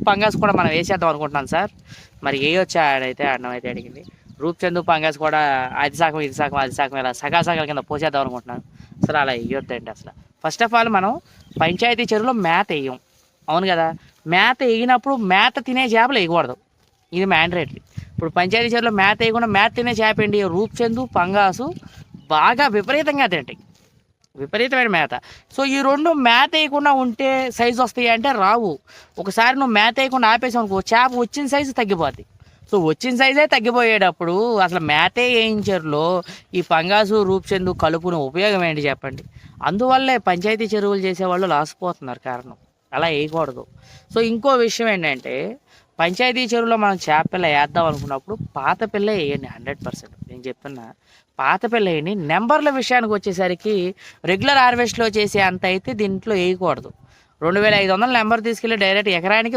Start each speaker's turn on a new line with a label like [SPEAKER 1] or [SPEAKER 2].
[SPEAKER 1] పంగాస్ కూడా మనం వేసేద్దాం అనుకుంటున్నాను సార్. మరి వేయొచ్చా ఆడైతే అన్నం అయితే అడిగింది. రూప్చంద్ పంగాస్ కూడా అది శాఖం ఇలా సగాల కింద పోసేద్దాం అనుకుంటున్నాను. అసలు అలా వేయొద్దండి అసలు. ఫస్ట్ ఆఫ్ ఆల్ మనం పంచాయతీ చెరువులో మేత వేయం, అవును కదా. మేత వేయినప్పుడు మేత తినే చేపలు వేయకూడదు, ఇది మ్యాండరేటరీ. ఇప్పుడు పంచాయతీ చెరువులో మేత వేయకుండా మేత తినే చేప ఏంటి, రూప్చంద్ పంగాసు బాగా విపరీతంగా తింటాయి, విపరీతమైన మేత. సో ఈ రెండు మేత వేయకుండా ఉంటే సైజు వస్తాయి అంటే రావు. ఒకసారి నువ్వు మేత వేయకుండా ఆపేసావు అనుకో, చేప వచ్చిన సైజు తగ్గిపోద్ది. సో వచ్చిన సైజే తగ్గిపోయేటప్పుడు అసలు మేతే వేయించరులో ఈ పంగాసు రూప్చంద్ కలుపుని ఉపయోగం ఏంటి చెప్పండి. అందువల్లే పంచాయతీ చెరువులు చేసేవాళ్ళు లాసిపోతున్నారు కారణం. అలా వేయకూడదు. సో ఇంకో విషయం ఏంటంటే, పంచాయతీ చెరువులో మనం చేప పిల్ల వేద్దాం అనుకున్నప్పుడు పాత పిల్ల వేయండి 100%. నేను చెప్తున్నా, పాత పిల్ల వేయండి. నెంబర్ల విషయానికి వచ్చేసరికి రెగ్యులర్ హార్వెస్ట్లో చేసే అంత అయితే దీంట్లో వేయకూడదు. 2500 నెంబర్ తీసుకెళ్ళి డైరెక్ట్ ఎకరానికి